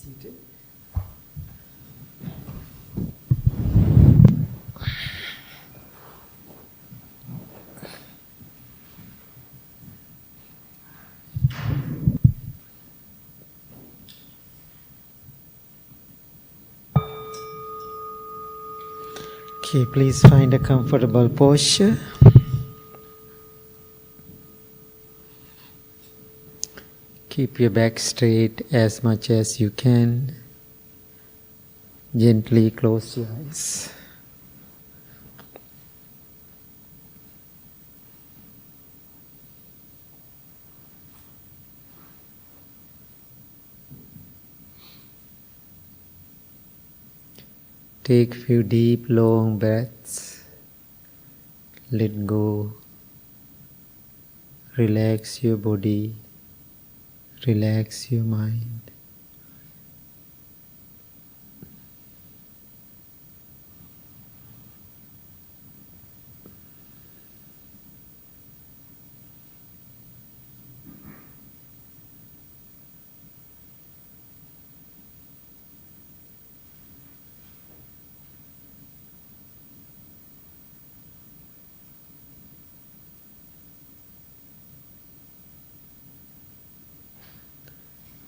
seated. Okay, please find a comfortable posture. Keep your back straight as much as you can. Gently close your eyes. Take a few deep, long breaths. Let go. Relax your body. Relax your mind.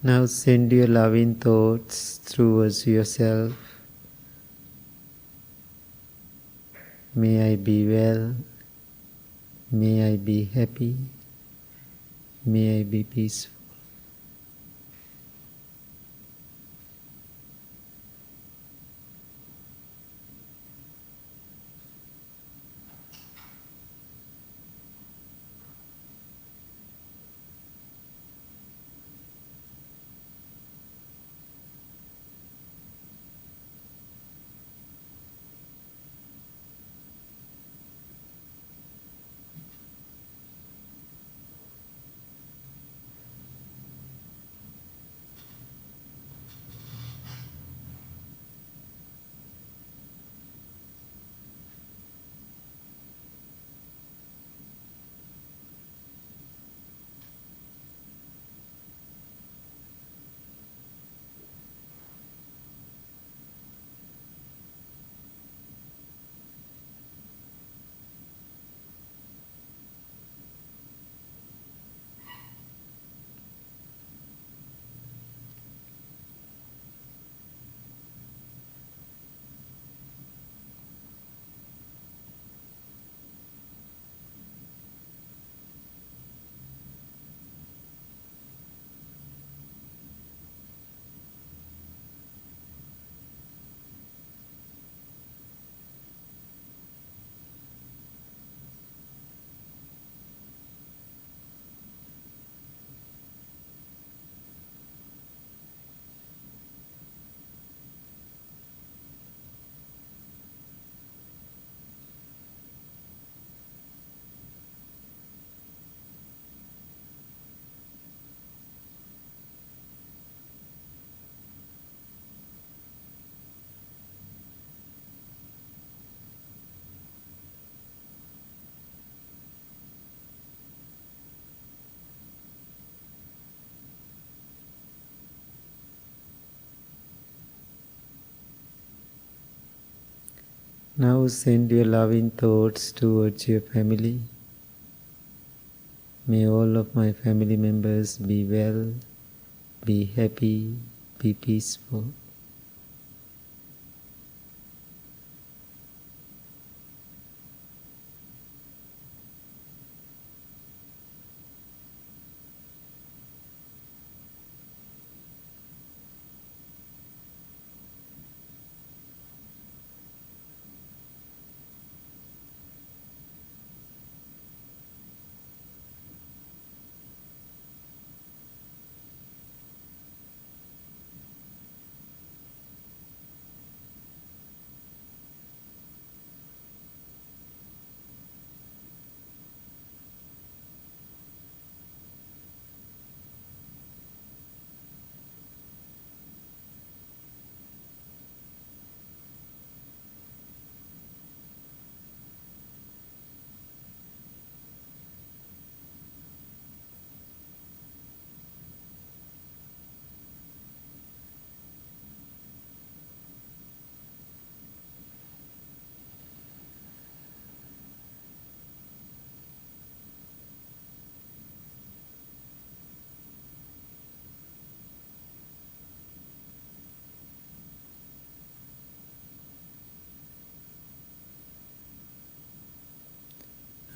Now send your loving thoughts towards yourself. May I be well. May I be happy. May I be peaceful. Now send your loving thoughts towards your family. May all of my family members be well, be happy, be peaceful.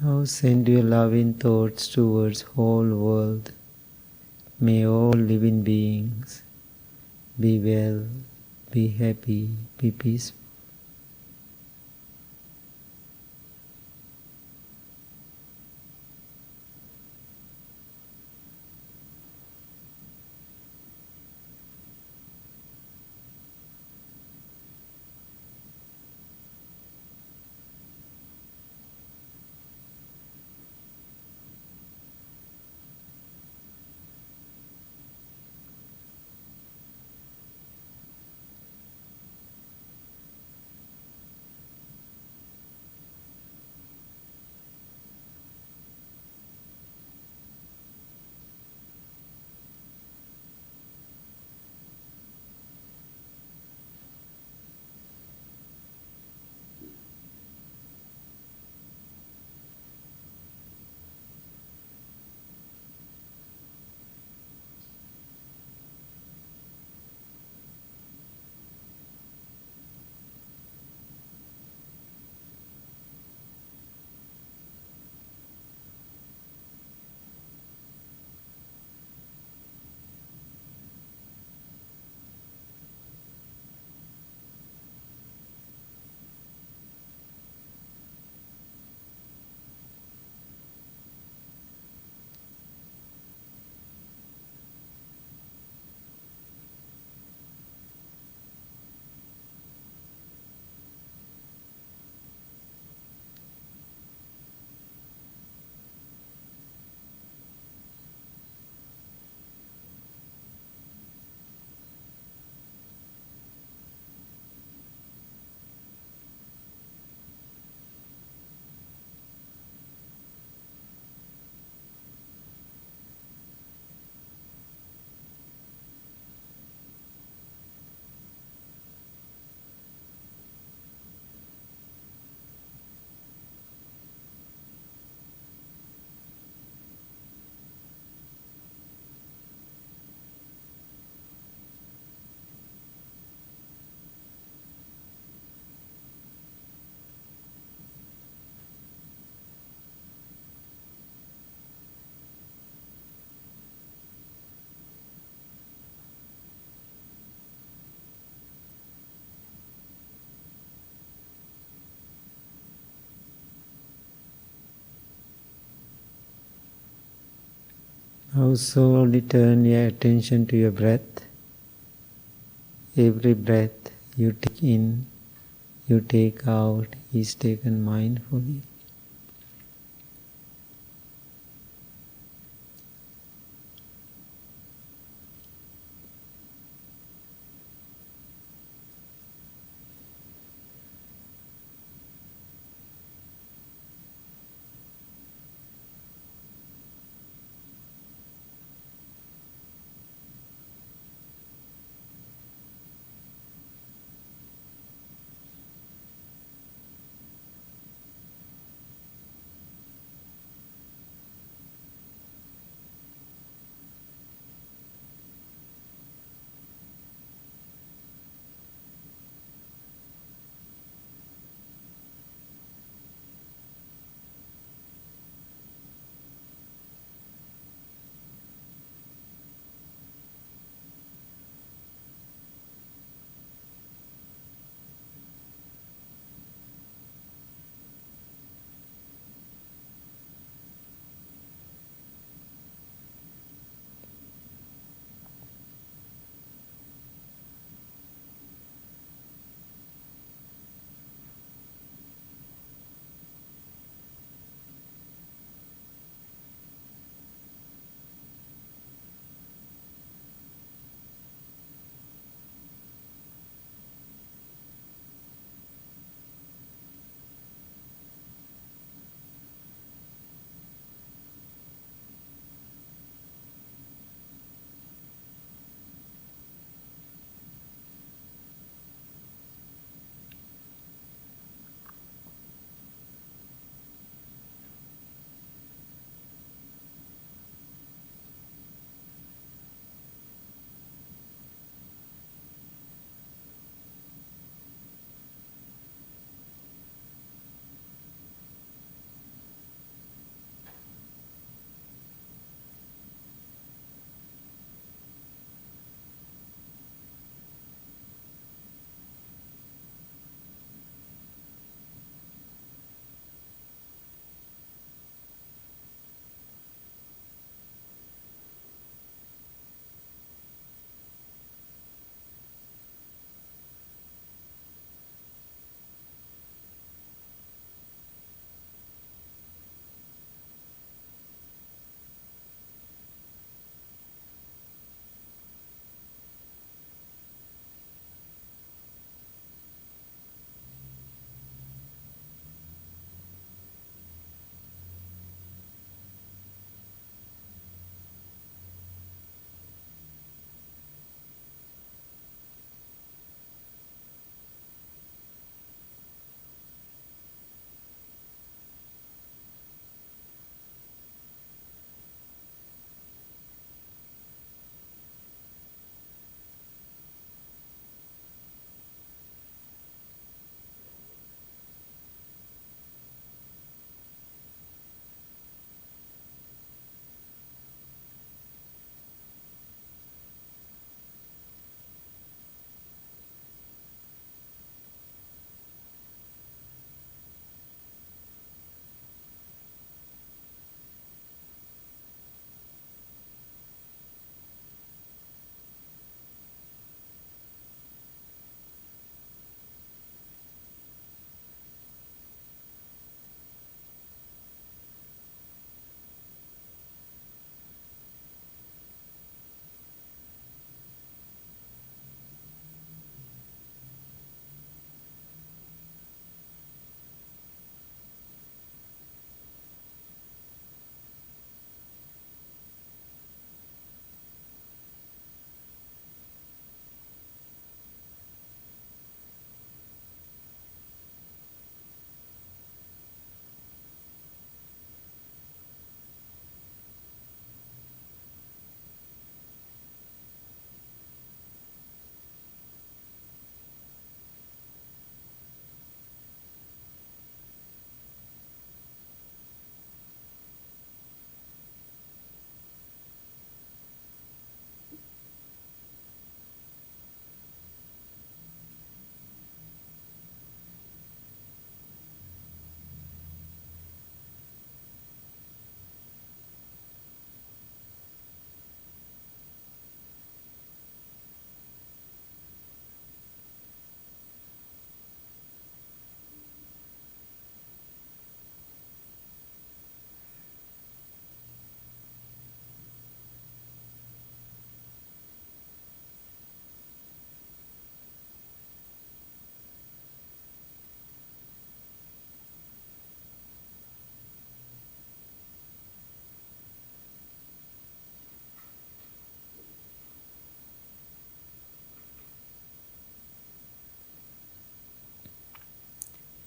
Now send your loving thoughts towards whole world. May all living beings be well, be happy, be peaceful. Now slowly turn your attention to your breath. Every breath you take in, you take out is taken mindfully.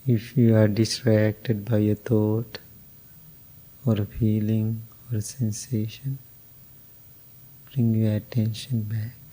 If you are distracted by a thought or a feeling or a sensation, bring your attention back.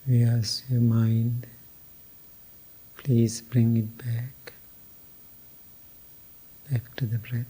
we ask your mind, please bring it back to the breath.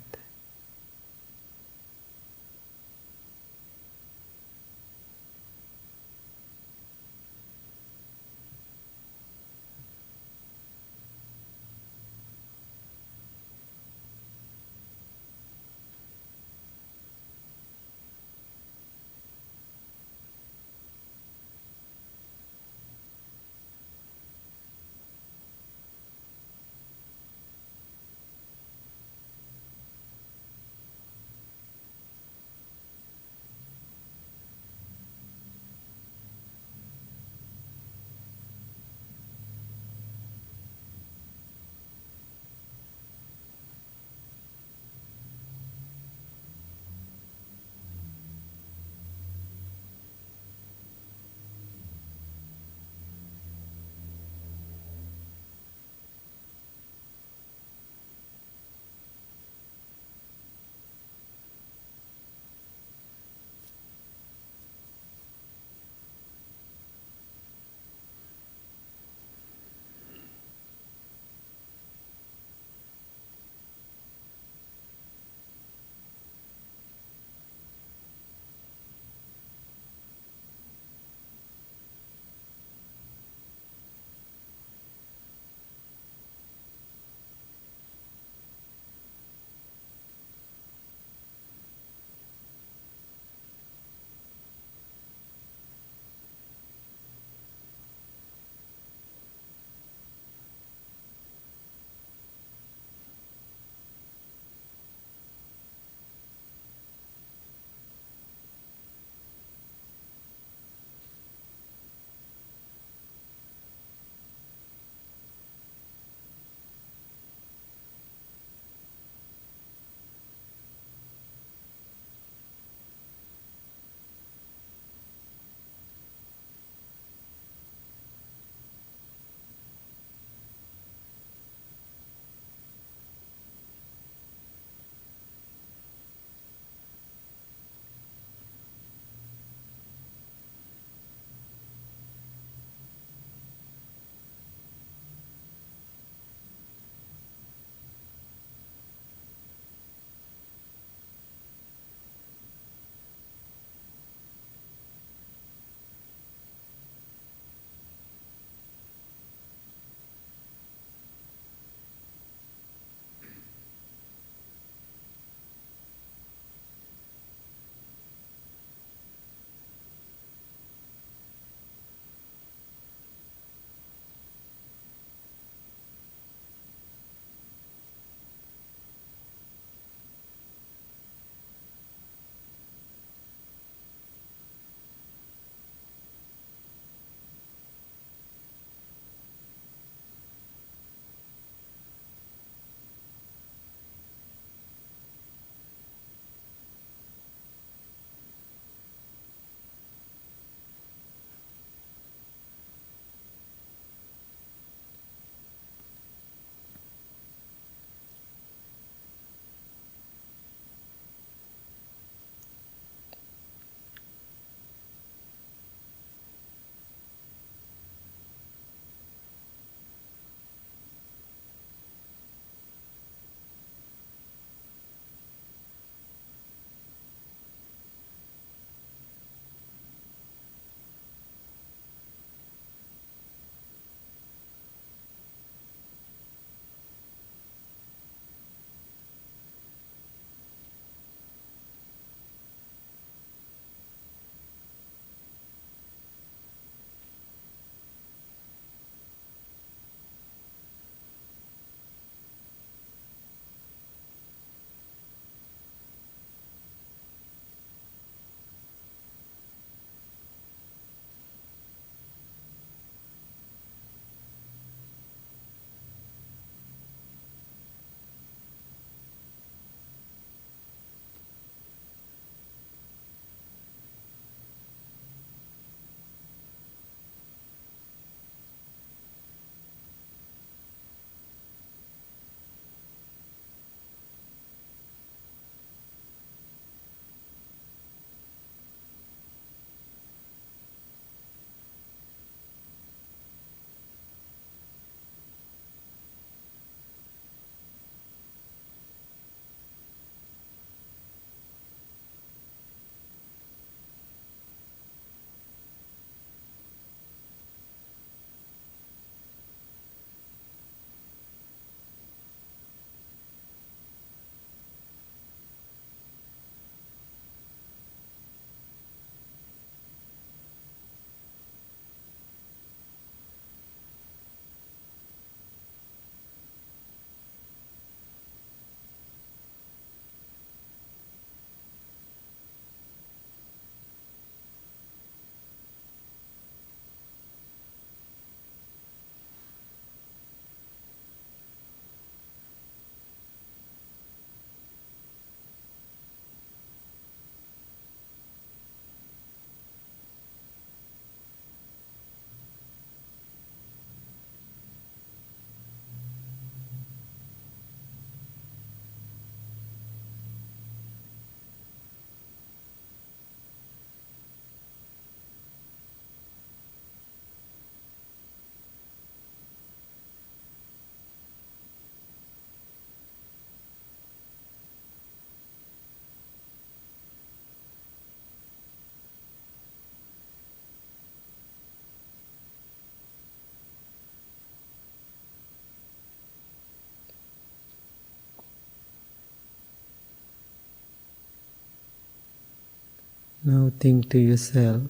Now think to yourself,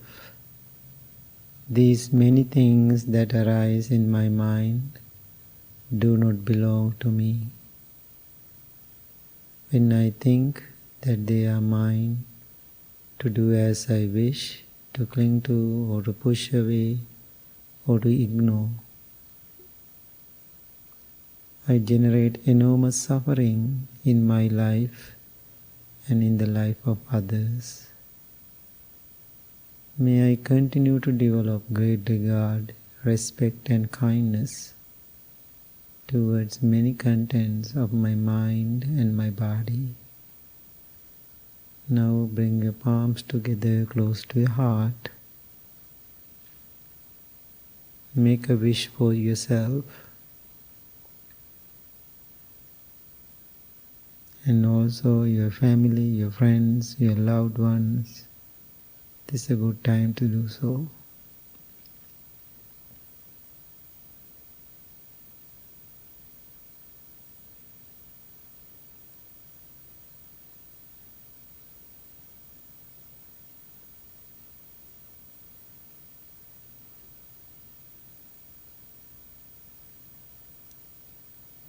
these many things that arise in my mind do not belong to me. When I think that they are mine, to do as I wish, to cling to or to push away or to ignore, I generate enormous suffering in my life and in the life of others. May I continue to develop great regard, respect and kindness towards many contents of my mind and my body. Now bring your palms together close to your heart. Make a wish for yourself and also your family, your friends, your loved ones. This is a good time to do so.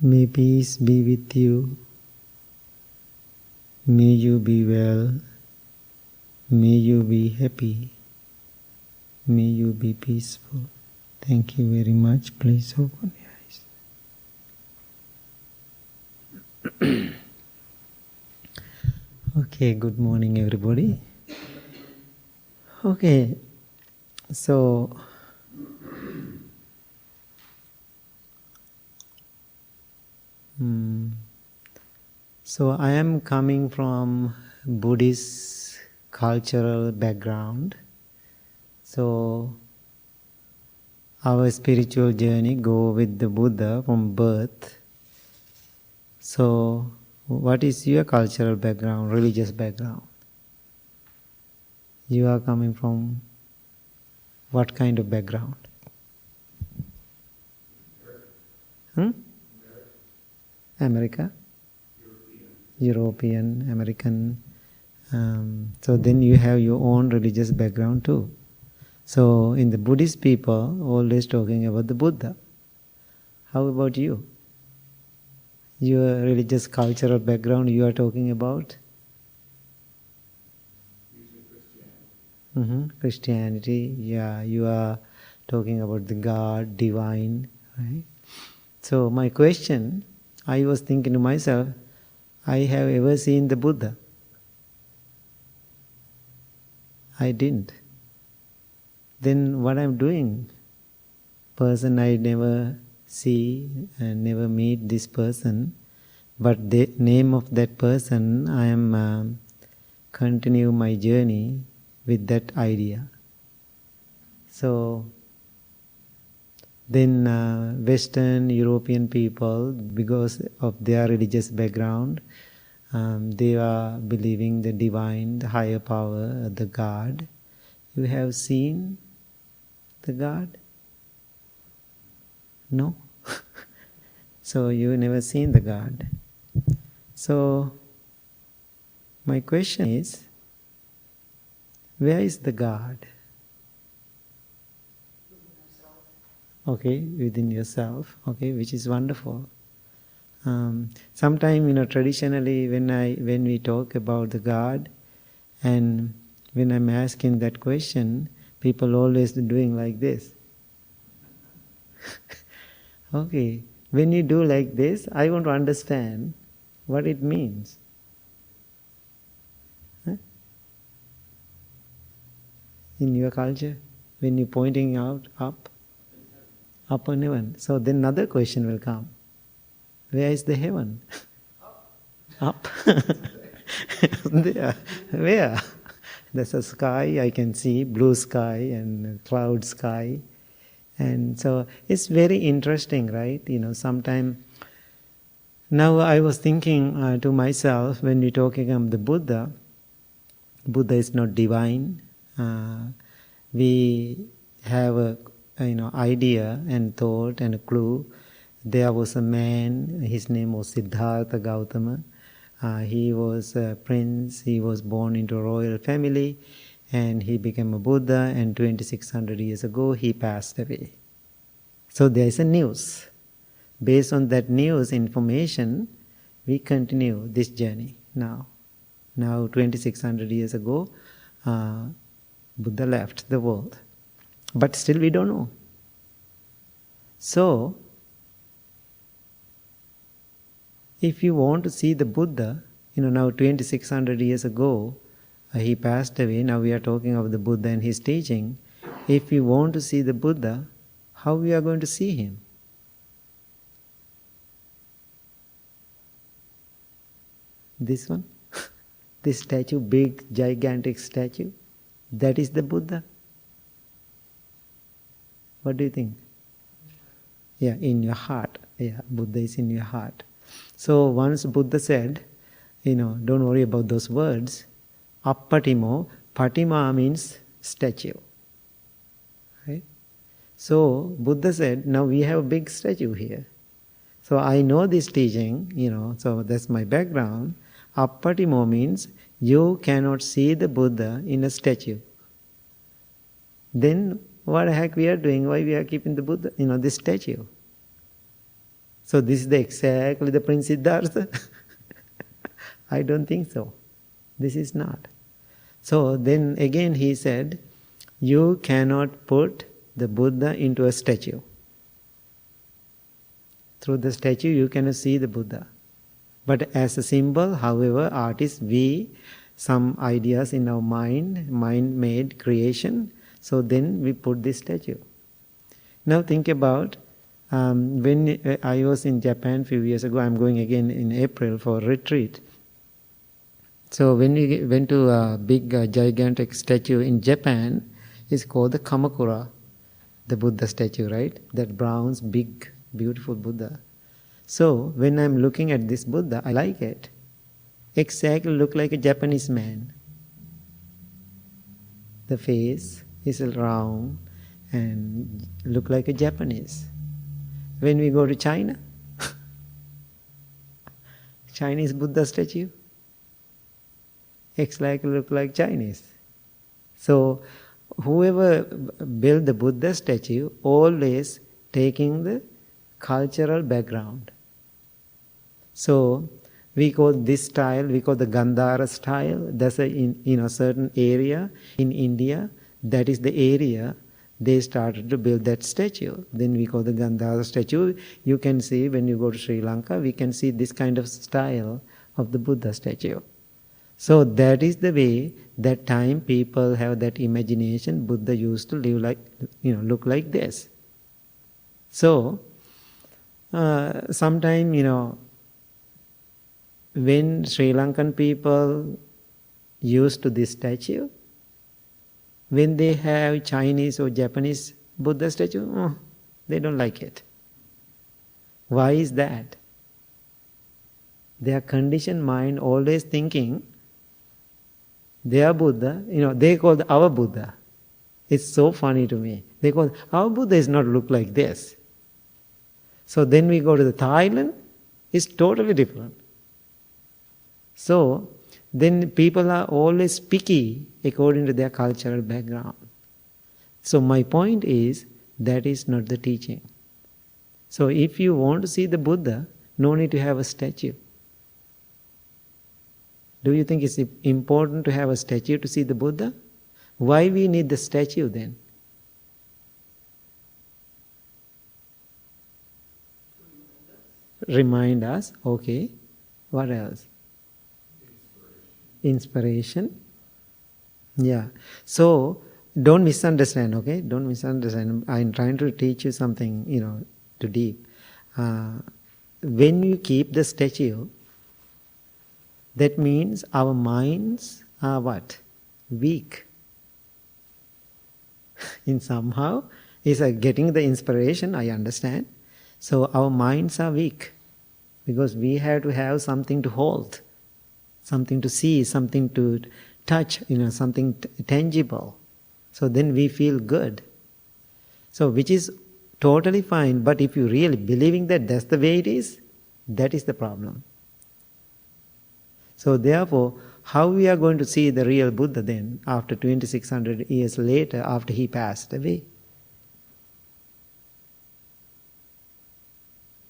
May peace be with you. May you be well. May you be happy. May you be peaceful. Thank you very much. Please open your eyes. Okay, good morning everybody. Okay, so I am coming from Buddhist cultural background. So our spiritual journey go with the Buddha from birth. So what is your cultural background, religious background? You are coming from what kind of background? America? European, American. So then you have your own religious background too. So in the Buddhist people, always talking about the Buddha. How about you? Your religious cultural background you are talking about? Christianity, yeah, you are talking about the God, divine, right? So my question, I was thinking to myself, I have ever seen the Buddha? I didn't. Then what I'm doing? Person I never see and never meet this person, but the name of that person, I am continue my journey with that idea. So then Western European people, because of their religious background, they are believing the divine, the higher power, the God. You have seen the God? No? So you never seen the God. So my question is, where is the God? Okay, within yourself, okay, which is wonderful. Sometimes, traditionally when we talk about the God, and when I'm asking that question, people always doing like this. Okay, when you do like this, I want to understand what it means. Huh? In your culture, when you're pointing out up on heaven. So then another question will come. Where is the heaven? Up. There. Where? There's a sky, I can see, blue sky and cloud sky. And so it's very interesting, right? Sometime. Now I was thinking to myself, when we're talking about the Buddha is not divine. We have a idea and thought and a clue. There was a man, his name was Siddhartha Gautama. He was a prince, he was born into a royal family, and he became a Buddha, and 2600 years ago he passed away. So there is a news. Based on that news information, we continue this journey now. Now 2600 years ago, Buddha left the world. But still we don't know. So, if you want to see the Buddha, now 2600 years ago, he passed away. Now we are talking of the Buddha and his teaching. If you want to see the Buddha, how we are going to see him? This one? This statue, big, gigantic statue, that is the Buddha. What do you think? Yeah, in your heart. Yeah, Buddha is in your heart. So once Buddha said, don't worry about those words. Appatimo, patima means statue. Right? So Buddha said, now we have a big statue here. So I know this teaching, so that's my background. Appatimo means you cannot see the Buddha in a statue. Then what the heck we are doing? Why we are keeping the Buddha, this statue? So this is exactly the Prince Siddhartha? I don't think so. This is not. So then again he said, you cannot put the Buddha into a statue. Through the statue you cannot see the Buddha. But as a symbol, however, artists, some ideas in our mind-made creation, so then we put this statue. Now think about, when I was in Japan a few years ago, I'm going again in April for a retreat. So when we went to a big, gigantic statue in Japan, it's called the Kamakura, the Buddha statue, right? That bronze, big, beautiful Buddha. So when I'm looking at this Buddha, I like it. Exactly look like a Japanese man. The face is round and look like a Japanese. When we go to China, Chinese Buddha statue, look like Chinese. So whoever built the Buddha statue always taking the cultural background. So we call this style, we call the Gandhara style. That's a certain area in India. That is the area they started to build that statue. Then we call the Gandhara statue. You can see when you go to Sri Lanka, we can see this kind of style of the Buddha statue. So that is the way that time people have that imagination. Buddha used to live like, look like this. So sometime, when Sri Lankan people used to this statue, when they have Chinese or Japanese Buddha statue, they don't like it. Why is that? Their conditioned mind always thinking their Buddha, they call our Buddha. It's so funny to me. They call our Buddha is not look like this. So then we go to the Thailand, it's totally different. So then people are always picky according to their cultural background. So my point is, that is not the teaching. So if you want to see the Buddha, no need to have a statue. Do you think it's important to have a statue to see the Buddha? Why we need the statue then? Remind us, okay. What else? Inspiration. Yeah. So, don't misunderstand, okay? Don't misunderstand. I'm trying to teach you something, too deep. When you keep the statue, that means our minds are what? Weak. In somehow, is getting the inspiration, I understand. So our minds are weak because we have to have something to hold, something to see, something to touch, something tangible. So then we feel good. So which is totally fine, but if you really believing that that's the way it is, that is the problem. So therefore, how we are going to see the real Buddha then, after 2600 years later, after he passed away?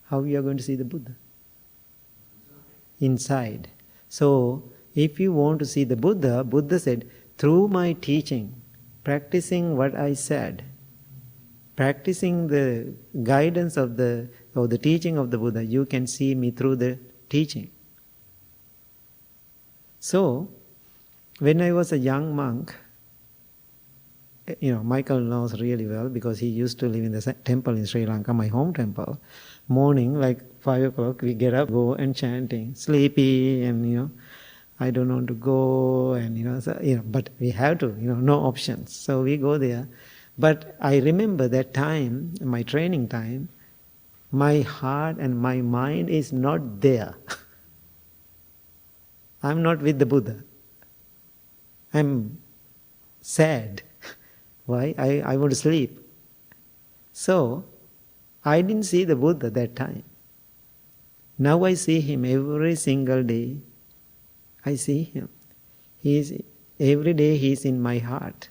How we are going to see the Buddha? Inside. So, if you want to see the Buddha, Buddha said, through my teaching, practicing what I said, practicing the guidance of the teaching of the Buddha, you can see me through the teaching. So, when I was a young monk, Michael knows really well because he used to live in the temple in Sri Lanka, my home temple. Morning, like 5 o'clock, we get up, go and chanting, sleepy, and I don't want to go, and but we have to, no options. So we go there. But I remember that time, my training time, my heart and my mind is not there. I'm not with the Buddha. I'm sad. Why? I want to sleep. So, I didn't see the Buddha that time. Now I see him every single day. I see him. Every day he is in my heart.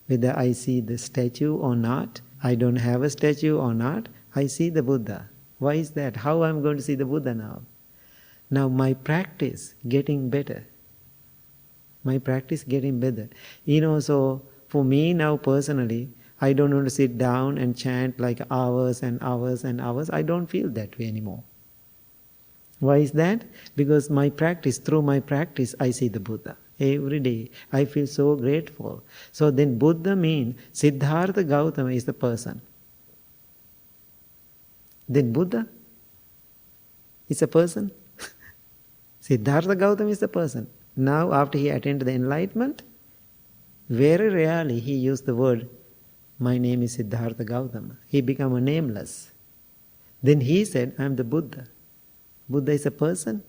Whether I see the statue or not, I don't have a statue or not, I see the Buddha. Why is that? How I'm going to see the Buddha now? Now my practice getting better. My practice getting better. So for me now personally, I don't want to sit down and chant like hours and hours and hours. I don't feel that way anymore. Why is that? Because through my practice, I see the Buddha. Every day, I feel so grateful. So then Buddha means Siddhartha Gautama is the person. Then Buddha is a person. Siddhartha Gautama is the person. Now after he attained the enlightenment, very rarely he used the word, my name is Siddhartha Gautama. He became a nameless. Then he said, I am the Buddha. Buddha is a person?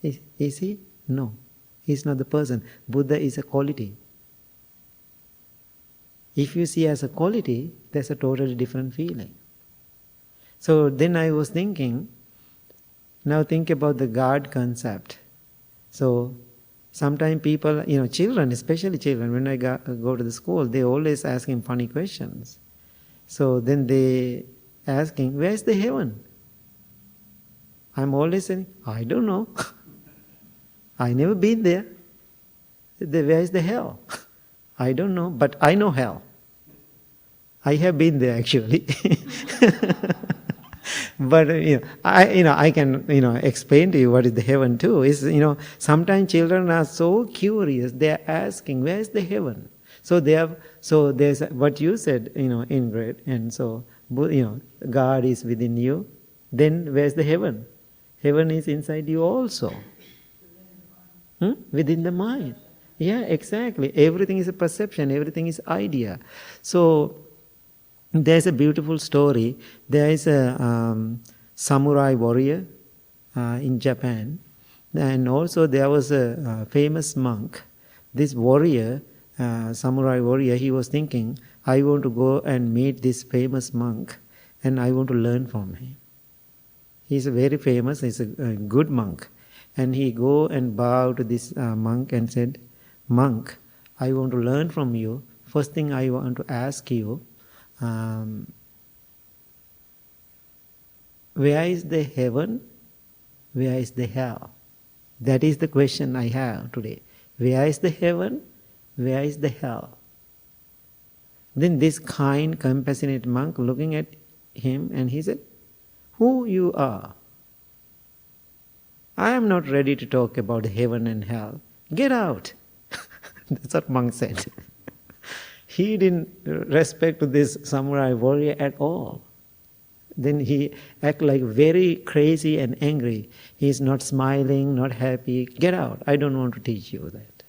Is he? No. He is not the person. Buddha is a quality. If you see as a quality, there's a totally different feeling. So then I was thinking, now think about the God concept. So sometimes people, children, especially children, when I go to the school, they always asking funny questions. So then they asking, where's the heaven? I'm always saying, I don't know. I never been there. Where is the hell? I don't know, but I know hell. I have been there actually. But I can explain to you what is the heaven too. Is sometimes children are so curious. They are asking, where is the heaven? So there's what you said, Ingrid, and so God is within you. Then where's the heaven? Heaven is inside you also. Within the mind. Yeah, exactly. Everything is a perception, everything is idea. So there's a beautiful story. There is a samurai warrior in Japan, and also there was a famous monk. This warrior, samurai warrior, he was thinking, I want to go and meet this famous monk and I want to learn from him. He's very famous, he's a good monk. And he go and bow to this monk and said, monk, I want to learn from you. First thing I want to ask you, where is the heaven? Where is the hell? That is the question I have today. Where is the heaven? Where is the hell? Then this kind, compassionate monk looking at him and he said, who you are? I am not ready to talk about heaven and hell. Get out. That's what monk said. He didn't respect this samurai warrior at all. Then he acted like very crazy and angry. He is not smiling, not happy. Get out. I don't want to teach you that.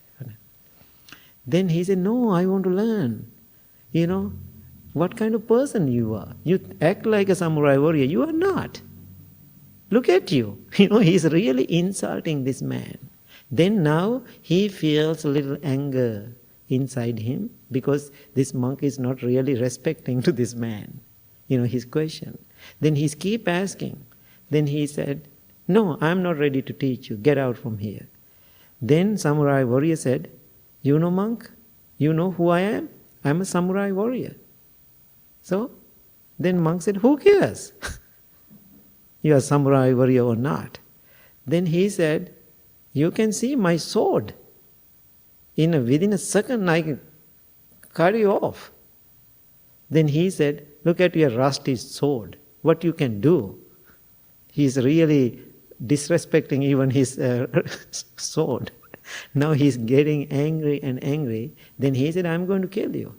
Then he said, no, I want to learn. What kind of person you are. You act like a samurai warrior. You are not. Look at you. He's really insulting this man. Then now he feels a little anger inside him because this monk is not really respecting to this man, his question. Then he keep asking. Then he said, no, I'm not ready to teach you. Get out from here. Then samurai warrior said, "You know, monk, you know who I am? I'm a samurai warrior." So then monk said, "Who cares? You are samurai warrior or not?" Then he said, "You can see my sword. Within a second I can cut you off." Then he said, "Look at your rusty sword, what you can do." He's really disrespecting even his sword. Now he's getting angry and angry. Then he said, "I'm going to kill you."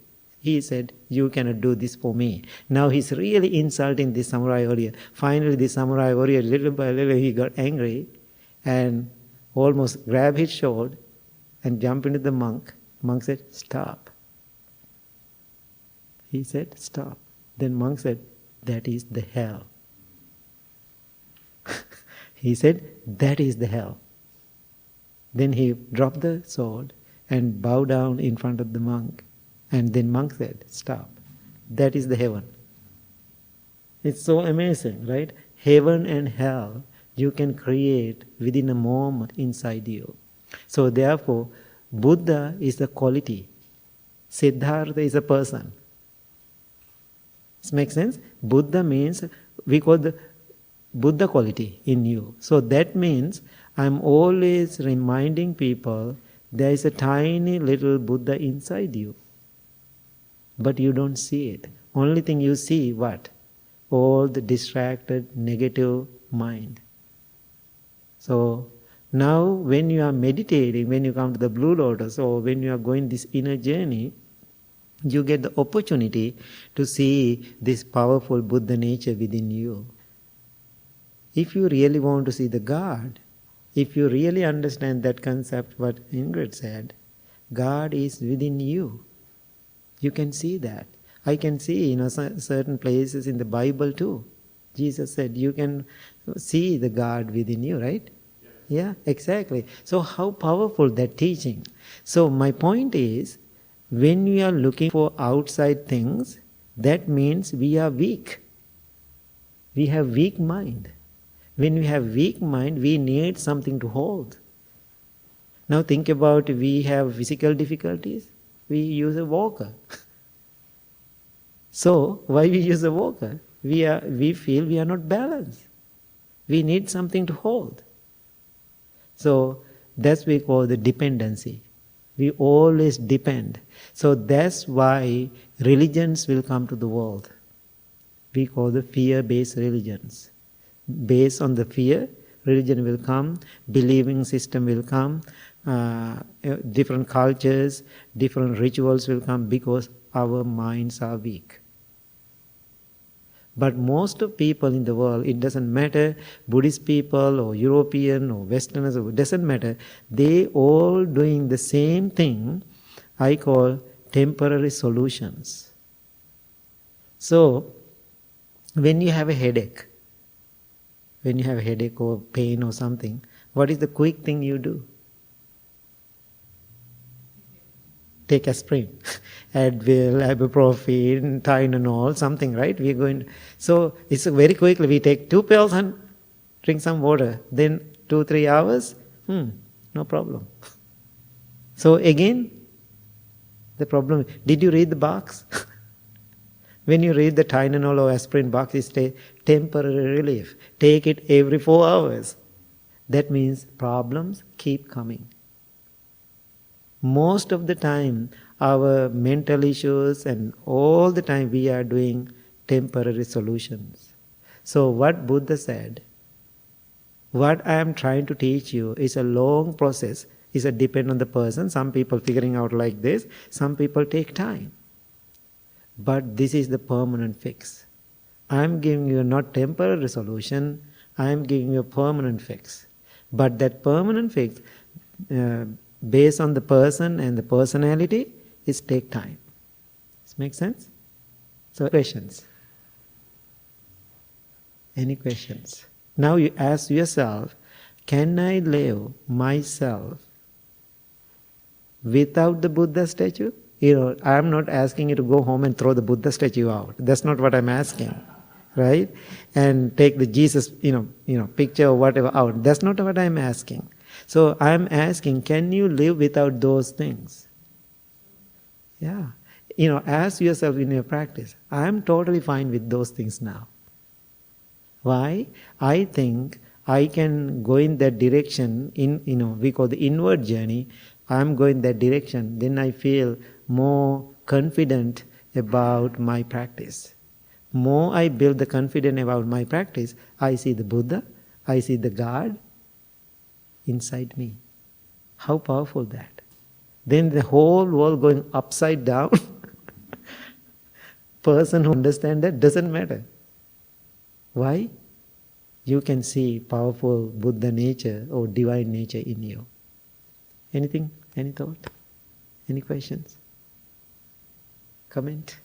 He said, "You cannot do this for me." Now he's really insulting this samurai warrior. Finally, the samurai warrior, little by little, he got angry and almost grabbed his sword and jumped into the monk. Monk said, "Stop." He said, "Stop." Then monk said, "That is the hell." He said, "That is the hell." Then he dropped the sword and bowed down in front of the monk. And then monk said, "Stop. That is the heaven." It's so amazing, right? Heaven and hell you can create within a moment inside you. So therefore, Buddha is a quality. Siddhartha is a person. This makes sense? Buddha means, we call the Buddha quality in you. So that means I'm always reminding people there is a tiny little Buddha inside you. But you don't see it. Only thing you see, what? All the distracted, negative mind. So now when you are meditating, when you come to the Blue Lotus, or when you are going this inner journey, you get the opportunity to see this powerful Buddha nature within you. If you really want to see the God, if you really understand that concept, what Ingrid said, God is within you. You can see that. I can see, certain places in the Bible too. Jesus said, you can see the God within you, right? Yeah, exactly. So how powerful that teaching. So my point is, when we are looking for outside things, that means we are weak. We have weak mind. When we have weak mind, we need something to hold. Now think about, we have physical difficulties, we use a walker. So why we use a walker? We feel we are not balanced. We need something to hold. So that's we call the dependency. We always depend. So that's why religions will come to the world. We call the fear-based religions. Based on the fear, religion will come, believing system will come, different cultures, different rituals will come because our minds are weak. But most of people in the world, it doesn't matter, Buddhist people or European or Westerners, it doesn't matter, they all doing the same thing I call temporary solutions. So, when you have a headache, or pain or something, what is the quick thing you do? Take aspirin, Advil, ibuprofen, Tylenol, something, right? We are going. So it's very quickly. We take 2 pills and drink some water. Then 2-3 hours, no problem. So again, the problem. Did you read the box? When you read the Tylenol or aspirin box, it says temporary relief. Take it every 4 hours. That means problems keep coming. Most of the time, our mental issues and all the time we are doing temporary solutions. So what Buddha said, what I am trying to teach you is a long process. It's a depend on the person. Some people figuring out like this. Some people take time. But this is the permanent fix. I am giving you not temporary solution. I am giving you a permanent fix. But that permanent fix, based on the person and the personality, is take time. Does make sense? So questions? Any questions? Now you ask yourself, can I live myself without the Buddha statue? I am not asking you to go home and throw the Buddha statue out. That's not what I'm asking, right? And take the Jesus, picture or whatever out. That's not what I'm asking. So I'm asking, can you live without those things? Yeah. Ask yourself in your practice, I'm totally fine with those things now. Why? I think I can go in that direction we call the inward journey. I'm going that direction. Then I feel more confident about my practice. More I build the confidence about my practice, I see the Buddha, I see the God inside me. How powerful that. Then the whole world going upside down. Person who understands that doesn't matter. Why? You can see powerful Buddha nature or divine nature in you. Anything? Any thought? Any questions? Comment?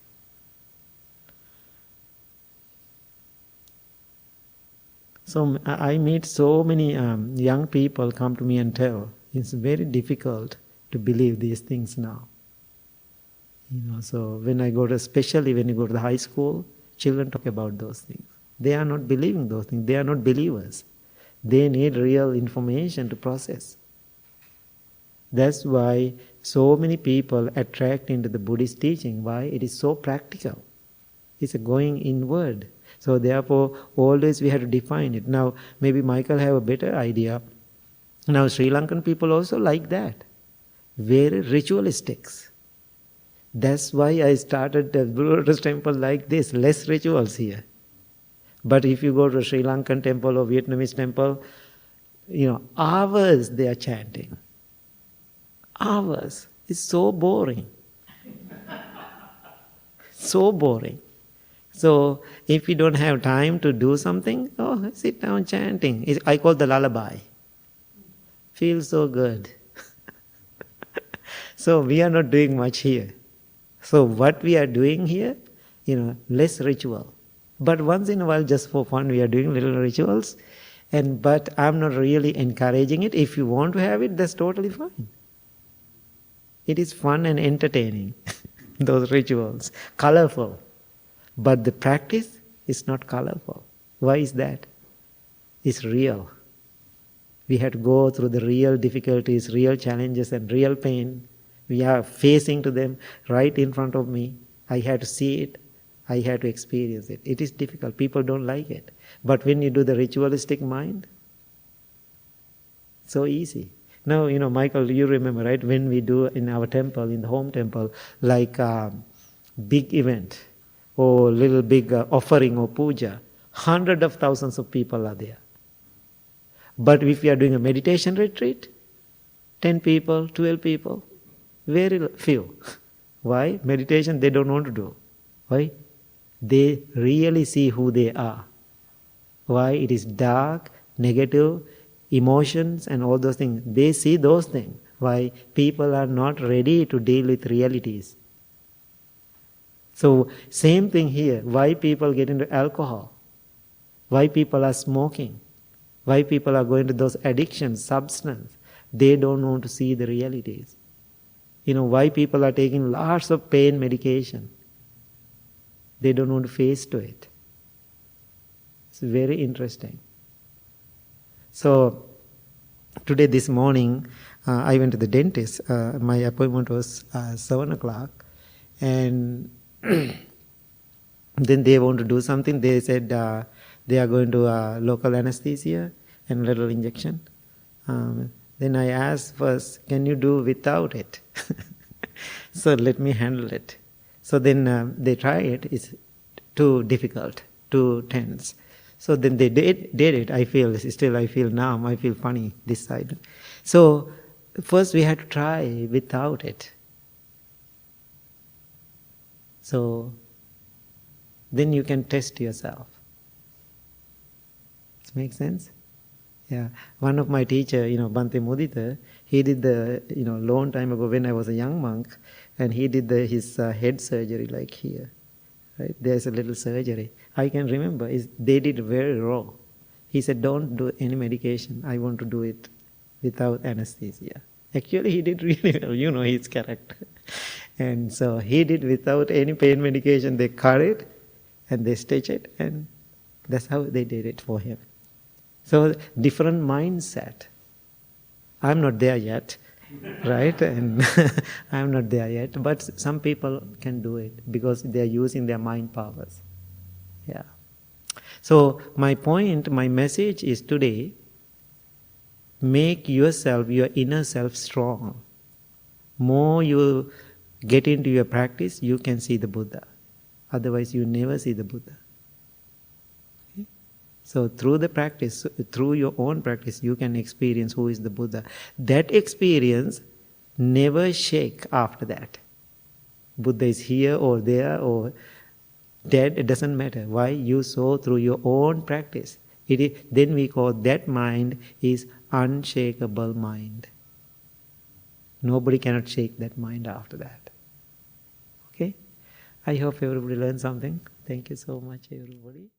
So I meet so many young people come to me and tell, it's very difficult to believe these things now. So when I go to, especially when you go to the high school, children talk about those things. They are not believing those things. They are not believers. They need real information to process. That's why so many people attract into the Buddhist teaching. Why? It is so practical. It's a going inward. So therefore, always we have to define it. Now, maybe Michael have a better idea. Now, Sri Lankan people also like that. Very ritualistic. That's why I started the Lotus temple like this, less rituals here. But if you go to a Sri Lankan temple or Vietnamese temple, hours they are chanting. Hours. It's so boring. So boring. So if you don't have time to do something, sit down chanting. I call the lullaby. Feels so good. So we are not doing much here. So what we are doing here, less ritual. But once in a while, just for fun, we are doing little rituals. But I'm not really encouraging it. If you want to have it, that's totally fine. It is fun and entertaining, those rituals, colorful. But the practice is not colorful. Why is that? It's real. We have to go through the real difficulties, real challenges and real pain. We are facing to them right in front of me. I had to see it. I had to experience it. It is difficult. People don't like it. But when you do the ritualistic mind, so easy. Now, Michael, you remember, right? When we do in our temple, in the home temple, like big event or little big offering or puja, hundreds of thousands of people are there. But if we are doing a meditation retreat, 10 people, 12 people, very few. Why? Meditation they don't want to do. Why? They really see who they are. Why? It is dark, negative, emotions and all those things. They see those things. Why? People are not ready to deal with realities. So same thing here. Why people get into alcohol? Why people are smoking? Why people are going to those addictions, substance? They don't want to see the realities. Why people are taking lots of pain medication? They don't want to face to it. It's very interesting. So today, this morning, I went to the dentist. My appointment was 7 o'clock. And then they want to do something. They said they are going to local anesthesia and little injection. Then I asked first, can you do without it? So let me handle it. So then they try it. It's too difficult, too tense. So then they did it. I feel numb. I feel funny this side. So first we had to try without it. So then you can test yourself. Does it make sense? Yeah. One of my teacher, Bhante Mudita, he did the, long time ago when I was a young monk, and he did his head surgery like here. Right? There's a little surgery. I can remember, they did very raw. He said, don't do any medication. I want to do it without anesthesia. Actually, he did really well. His character. And so he did without any pain medication. They cut it and they stitch it, and that's how they did it for him. So different mindset. I'm not there yet, right? And I'm not there yet. But some people can do it because they are using their mind powers. Yeah. So my point, my message is today, make yourself, your inner self strong. More you get into your practice, you can see the Buddha. Otherwise, you never see the Buddha. Okay? So through the practice, through your own practice, you can experience who is the Buddha. That experience never shake after that. Buddha is here or there or dead, it doesn't matter. Why? You saw through your own practice. Then we call that mind is unshakable mind. Nobody cannot shake that mind after that. Okay? I hope everybody learned something. Thank you so much, everybody.